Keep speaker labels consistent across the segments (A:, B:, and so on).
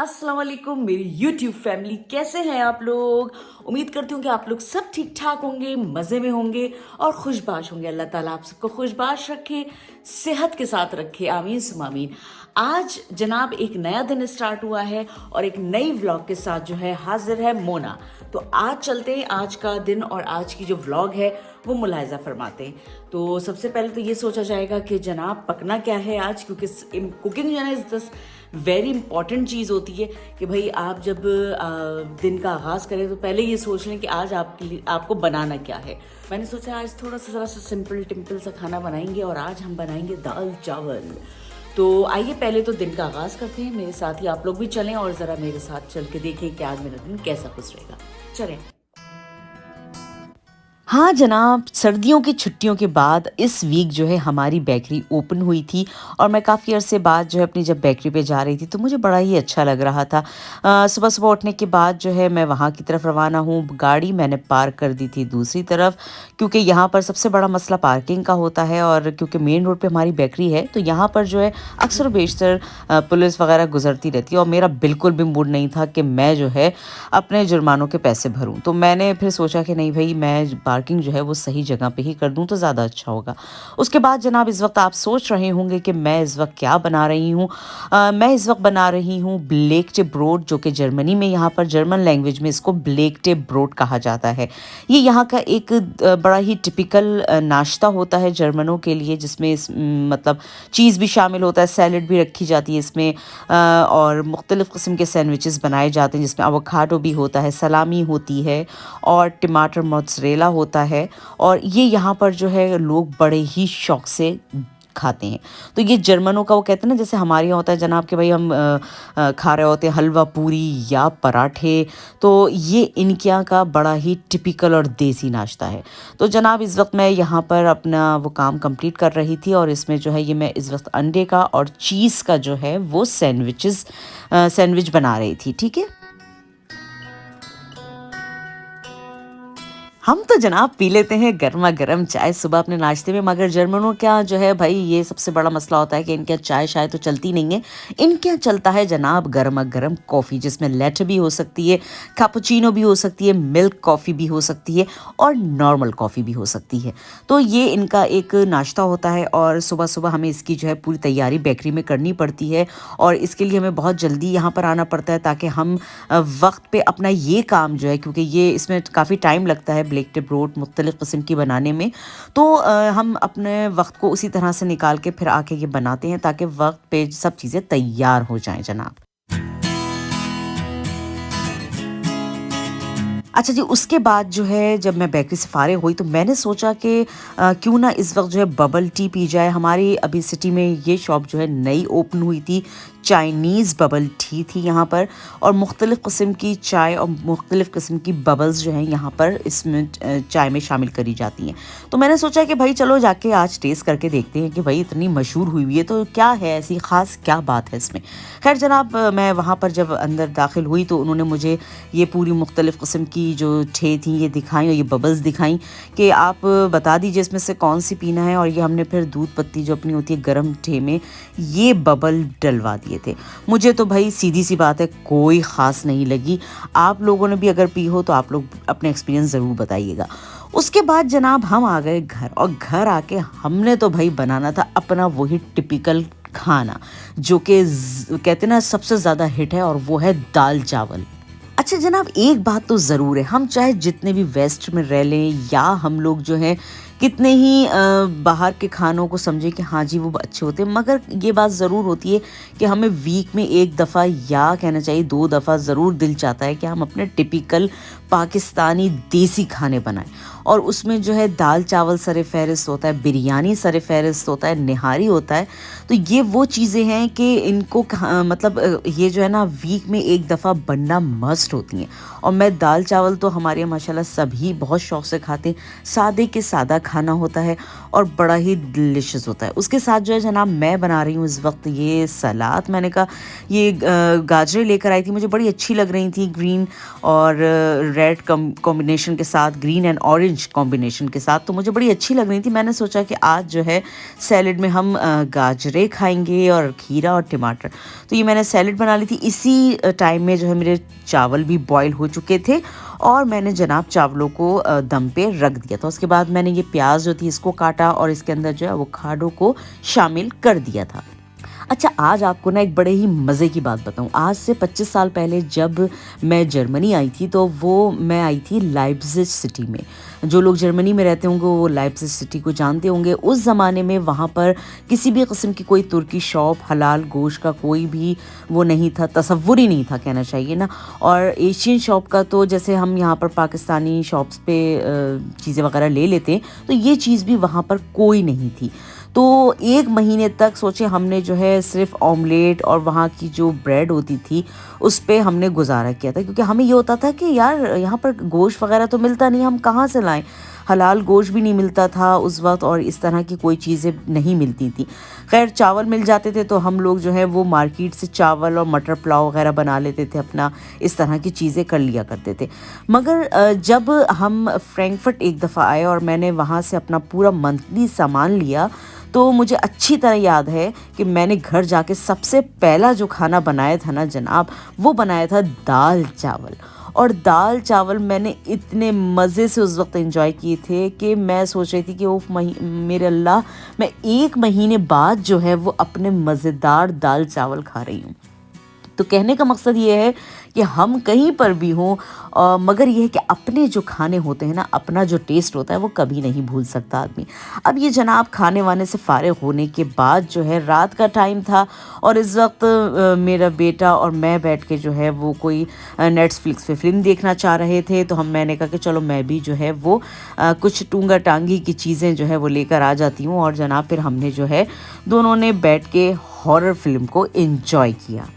A: अस्सलाम वालेकुम मेरी YouTube फैमिली, कैसे हैं आप लोग। उम्मीद करती हूँ कि आप लोग सब ठीक ठाक होंगे, मज़े में होंगे और खुशबाश होंगे। अल्लाह ताला आप सबको खुशबाश रखे, सेहत के साथ रखे, आमीन सुम आमीन। आज जनाब एक नया दिन स्टार्ट हुआ है और एक नई व्लॉग के साथ जो है हाजिर है मोना। तो आज चलते हैं आज का दिन और आज की जो व्लॉग है वो मुलाहिजा फरमाते हैं। तो सबसे पहले तो ये सोचा जाएगा कि जनाब पकना क्या है आज, क्योंकि कुकिंग जो है ना इज़ दस वेरी इंपॉर्टेंट चीज़ होती है कि भाई आप जब दिन का आगाज़ करें तो पहले ये सोच लें कि आज आपके लिए आपको बनाना क्या है। मैंने सोचा आज थोड़ा सा ज़रा सा सिंपल टिम्पल सा खाना बनाएंगे और आज हम बनाएंगे दाल चावल। तो आइए पहले तो दिन का आगाज़ करते हैं। मेरे साथ ही आप लोग भी चलें और ज़रा मेरे साथ चल के देखें कि आज मेरा दिन कैसा गुजरेगा। चलें। हाँ जनाब, सर्दियों की छुट्टियों के बाद इस वीक जो है हमारी बेकरी ओपन हुई थी और मैं काफ़ी अरसे बाद जो है अपनी जब बेकरी पे जा रही थी तो मुझे बड़ा ही अच्छा लग रहा था। सुबह सुबह उठने के बाद जो है मैं वहाँ की तरफ रवाना हूँ। गाड़ी मैंने पार्क कर दी थी दूसरी तरफ, क्योंकि यहाँ पर सबसे बड़ा मसला पार्किंग का होता है और क्योंकि मेन रोड पे हमारी बेकरी है तो यहाँ पर जो है अक्सर बेशतर पुलिस वगैरह गुजरती रहती है और मेरा बिल्कुल भी मूड नहीं था कि मैं जो है अपने जुर्मानों के पैसे भरूं। तो मैंने फिर सोचा कि नहीं भाई, मैं पार्किंग जो है वो सही जगह पे ही कर दूं तो ज़्यादा अच्छा होगा। उसके बाद जनाब इस वक्त आप सोच रहे होंगे कि मैं इस वक्त क्या बना रही हूँ। मैं इस वक्त बना रही हूँ ब्लेक्टे ब्रोड, जो कि जर्मनी में यहाँ पर जर्मन लैंग्वेज में इसको ब्लेक्टे ब्रोड कहा जाता है। ये यहाँ का एक बड़ा ही टिपिकल नाश्ता होता है जर्मनों के लिए, जिसमें मतलब चीज़ भी शामिल होता है, सैलड भी रखी जाती है इसमें और मुख्तलिफ़ किस्म के सैंडविचेस बनाए जाते हैं जिसमें एवोकाडो भी होता है, सलामी होती है और टमाटर मोज़रेला होता है। और ये यहाँ पर जो है लोग बड़े ही शौक से खाते हैं। तो ये जर्मनों का, वो कहते हैं ना जैसे हमारे यहाँ होता है जनाब कि भाई हम खा रहे होते हैं हलवा पूरी या पराठे, तो ये इनके यहाँ का बड़ा ही टिपिकल और देसी नाश्ता है। तो जनाब इस वक्त मैं यहाँ पर अपना वो काम कंप्लीट कर रही थी और इसमें जो है ये मैं इस वक्त अंडे का और चीज़ का जो है वो सैंडविच बना रही थी। ठीक है, हम तो जनाब पी लेते हैं गर्मा गर्म चाय सुबह अपने नाश्ते में, मगर जर्मनों क्या जो है भाई ये सबसे बड़ा मसला होता है कि इनके यहाँ चाय शाय तो चलती नहीं है। इनके यहाँ चलता है जनाब गर्मा गर्म कॉफ़ी, जिसमें लैटे भी हो सकती है, कैपुचिनो भी हो सकती है, मिल्क कॉफ़ी भी हो सकती है और नॉर्मल कॉफ़ी भी हो सकती है। तो ये इनका एक नाश्ता होता है और सुबह सुबह हमें इसकी जो है पूरी तैयारी बेकरी में करनी पड़ती है और इसके लिए हमें बहुत जल्दी यहाँ पर आना पड़ता है ताकि हम वक्त पे अपना ये काम जो है, क्योंकि ये इसमें काफ़ी टाइम लगता है ब्लेक्टे ब्रोड मुख्तलिफ़ किस्म की बनाने में, तो हम अपने वक्त को उसी तरह से निकाल के फिर आके ये बनाते हैं ताकि वक्त पे सब चीज़ें तैयार हो जाएं जनाब। अच्छा जी, उसके बाद जो है जब मैं बेकरी से फ़ारिग हुई तो मैंने सोचा कि क्यों ना इस वक्त जो है बबल टी पी जाए। हमारी अभी सिटी में ये शॉप जो है नई ओपन हुई थी, चाइनीज़ बबल टी थी यहाँ पर और मुख्तलिफ़ किस्म की चाय और मुख्तलिफ़ किस्म की बबल्स जो हैं यहाँ पर इसमें चाय में शामिल करी जाती हैं। तो मैंने सोचा कि भाई चलो जाके आज टेस्ट करके देखते हैं कि भाई इतनी मशहूर हुई हुई है तो क्या है, ऐसी ख़ास क्या बात है इसमें। खैर जनाब, मैं वहाँ पर जब अंदर दाखिल हुई तो उन्होंने मुझे ये पूरी मुख्तलिफ़ किस्म की जो ठे थी ये दिखाई और ये बबल्स दिखाई कि आप बता दीजिए इसमें से कौन सी पीना है। और ये हमने फिर दूध पत्ती जो अपनी होती है गर्म ठे में ये बबल डलवा दिए थे। मुझे तो भाई सीधी सी बात है कोई ख़ास नहीं लगी। आप लोगों ने भी अगर पी हो तो आप लोग अपने एक्सपीरियंस ज़रूर बताइएगा। उसके बाद जनाब हम आ गए घर और घर आके हमने तो भाई बनाना था अपना वही टिपिकल खाना जो कि कहते हैं ना सबसे ज़्यादा हिट है, और वो है दाल चावल। अच्छा जनाब, एक बात तो ज़रूर है, हम चाहे जितने भी वेस्ट में रह लें या हम लोग जो हैं कितने ही बाहर के खानों को समझें कि हाँ जी वो अच्छे होते हैं, मगर ये बात ज़रूर होती है कि हमें वीक में एक दफ़ा या कहना चाहिए 2 दफ़ा ज़रूर दिल चाहता है कि हम अपने टिपिकल पाकिस्तानी देसी खाने बनाएं। और उसमें जो है दाल चावल सरे फहरिस्त होता है, बिरयानी सरे फहरिस्त होता है, निहारी होता है। तो ये वो चीज़ें हैं कि इनको मतलब ये जो है ना वीक में एक दफ़ा बनना मस्ट होती हैं। और मैं दाल चावल तो हमारे यहाँ माशाल्लाह सभी बहुत शौक़ से खाते हैं। सादे के सादा खाना होता है और बड़ा ही डिलिशियस होता है। उसके साथ जो है जनाब मैं बना रही हूँ इस वक्त ये सलाद। मैंने कहा ये गाजरें लेकर आई थी, मुझे बड़ी अच्छी लग रही थी, ग्रीन और रेड कॉम्बिनेशन के साथ, green and orange orange combination के साथ, तो मुझे बड़ी अच्छी लग रही थी। मैंने सोचा कि आज जो है सैलेड में हम गाजरें खाएँगे और खीरा और टमाटर। तो ये मैंने सैलेड बना ली थी। इसी टाइम में जो है मेरे चावल भी बॉयल हो चुके थे और मैंने जनाब चावलों को दम पे रख दिया था। उसके बाद मैंने ये प्याज जो थी इसको काटा और इसके अंदर जो है एवोकाडो को शामिल कर दिया था। अच्छा, आज आपको ना एक बड़े ही मज़े की बात बताऊँ। आज से 25 साल पहले जब मैं जर्मनी आई थी, तो वो मैं आई थी लाइप्ज़िग सिटी में। जो लोग जर्मनी में रहते होंगे वो लाइप्ज़िग सिटी को जानते होंगे। उस ज़माने में वहाँ पर किसी भी किस्म की कोई तुर्की शॉप, हलाल गोश्त का कोई भी वो नहीं था, तसव्वुर ही नहीं था कहना चाहिए ना। और एशियन शॉप का तो जैसे हम यहाँ पर पाकिस्तानी शॉप्स पे चीज़ें वगैरह ले लेते हैं, तो ये चीज़ भी वहाँ पर कोई नहीं थी। तो 1 महीने तक सोचे हमने जो है सिर्फ़ ऑमलेट और वहाँ की जो ब्रेड होती थी उस पे हमने गुज़ारा किया था, क्योंकि हमें ये होता था कि यार यहाँ पर गोश्त वग़ैरह तो मिलता नहीं, हम कहाँ से लाएँ? हलाल गोश्त भी नहीं मिलता था उस वक़्त और इस तरह की कोई चीज़ें नहीं मिलती थी। ख़ैर चावल मिल जाते थे तो हम लोग जो है वो मार्केट से चावल और मटर पुलाव वग़ैरह बना लेते थे अपना, इस तरह की चीज़ें कर लिया करते थे। मगर जब हम फ्रैंकफर्ट एक दफ़ा आए और मैंने वहाँ से अपना पूरा मंथली सामान लिया, तो मुझे अच्छी तरह याद है कि मैंने घर जाके सबसे पहला जो खाना बनाया था ना जनाब, वो बनाया था दाल चावल। और दाल चावल मैंने इतने मज़े से उस वक़्त एंजॉय किए थे कि मैं सोच रही थी कि उफ़ मेरे अल्लाह, मैं 1 महीने बाद जो है वो अपने मज़ेदार दाल चावल खा रही हूँ। तो कहने का मकसद ये है कि हम कहीं पर भी हों, मगर ये है कि अपने जो खाने होते हैं ना, अपना जो टेस्ट होता है वो कभी नहीं भूल सकता आदमी। अब ये जनाब खाने वाने से फ़ारिग होने के बाद जो है रात का टाइम था और इस वक्त मेरा बेटा और मैं बैठ के जो है वो कोई नेटफ्लिक्स पे फ़िल्म देखना चाह रहे थे। तो मैंने कहा कि चलो मैं भी जो है वो कुछ टूंगा टांगी की चीज़ें जो है वो लेकर आ जाती हूँ। और जनाब फिर हमने जो है दोनों ने बैठ के हॉरर फ़िल्म को एंजॉय किया।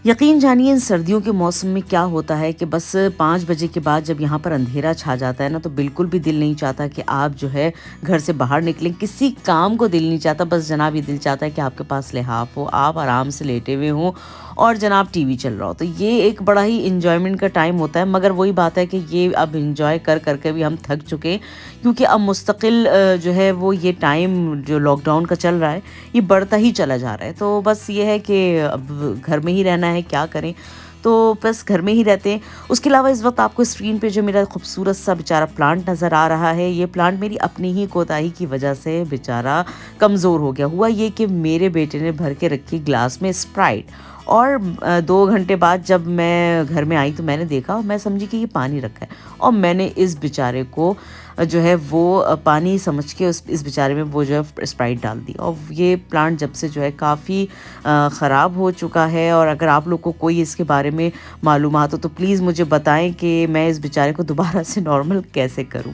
A: यकीन जानिए इन सर्दियों के मौसम में क्या होता है कि बस 5 बजे के बाद जब यहाँ पर अंधेरा छा जाता है ना, तो बिल्कुल भी दिल नहीं चाहता कि आप जो है घर से बाहर निकलें। किसी काम को दिल नहीं चाहता, बस जनाब ये दिल चाहता है कि आपके पास लिहाफ हो, आप आराम से लेटे हुए हों और जनाब टीवी चल रहा हो। तो ये एक बड़ा ही इंजॉयमेंट का टाइम होता है। मगर वही बात है कि ये अब इंजॉय कर कर के भी हम थक चुके हैं, क्योंकि अब मुस्तकिल जो है वो ये टाइम जो लॉकडाउन का चल रहा है ये बढ़ता ही चला जा रहा है। तो बस ये है कि अब घर में ही रहना है, क्या करें, तो बस घर में ही रहते हैं। उसके अलावा इस वक्त आपको स्क्रीन पे जो मेरा खूबसूरत सा बेचारा प्लांट नज़र आ रहा है, ये प्लांट मेरी अपनी ही कोताही की वजह से बेचारा कमज़ोर हो गया। हुआ ये कि मेरे बेटे ने भर के रखी ग्लास में स्प्राइट, और 2 घंटे बाद जब मैं घर में आई तो मैंने देखा और मैं समझी कि ये पानी रखा है, और मैंने इस बेचारे को जो है वो पानी समझ के इस बेचारे में वो जो है स्प्राइट डाल दी। और ये प्लांट जब से जो है काफ़ी ख़राब हो चुका है। और अगर आप लोग को कोई इसके बारे में मालूमात हो तो प्लीज़ मुझे बताएं कि मैं इस बेचारे को दोबारा से नॉर्मल कैसे करूं।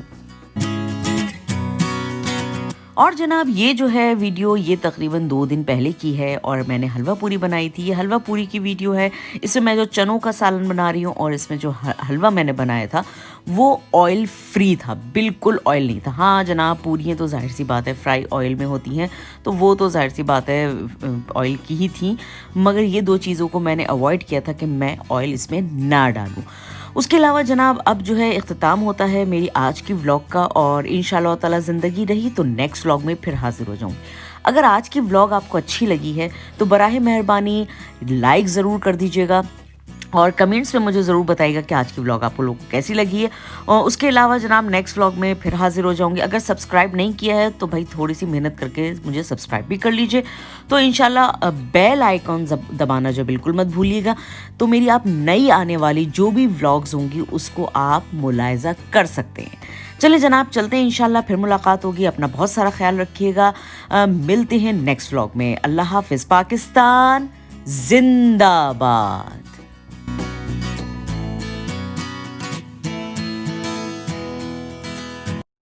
A: और जनाब ये जो है वीडियो ये तकरीबन 2 दिन पहले की है और मैंने हलवा पूरी बनाई थी। ये हलवा पूरी की वीडियो है। इसमें मैं जो चनों का सालन बना रही हूँ और इसमें जो हलवा मैंने बनाया था वो ऑयल फ्री था, बिल्कुल ऑयल नहीं था। हाँ जनाब, पूरियाँ तो ज़ाहिर सी बात है फ्राई ऑयल में होती हैं, तो वो तो ज़ाहिर सी बात है ऑयल की ही थी। मगर ये 2 चीज़ों को मैंने अवॉइड किया था कि मैं ऑयल इसमें ना डालूँ। उसके अलावा जनाब अब जो है इख्तिताम होता है मेरी आज की व्लॉग का, और इंशाअल्लाह ताला ज़िंदगी रही तो नेक्स्ट व्लॉग में फिर हाज़िर हो जाऊँगी। अगर आज की व्लॉग आपको अच्छी लगी है तो बराहे मेहरबानी लाइक ज़रूर कर दीजिएगा और कमेंट्स में मुझे ज़रूर बताइएगा कि आज की व्लॉग आप लोगों को कैसी लगी है। और उसके अलावा जनाब नेक्स्ट व्लॉग में फिर हाजिर हो जाऊंगी। अगर सब्सक्राइब नहीं किया है तो भाई थोड़ी सी मेहनत करके मुझे सब्सक्राइब भी कर लीजिए। तो इंशाल्लाह बेल आइकॉन दबाना जो बिल्कुल मत भूलिएगा, तो मेरी आप नई आने वाली जो भी व्लॉग्स होंगी उसको आप मुलाहिजा कर सकते हैं। चलिए जनाब चलते हैं, इंशाल्लाह फिर मुलाकात होगी। अपना बहुत सारा ख्याल रखिएगा। मिलते हैं नेक्स्ट व्लॉग में। अल्लाह हाफिज़। पाकिस्तान जिंदाबाद।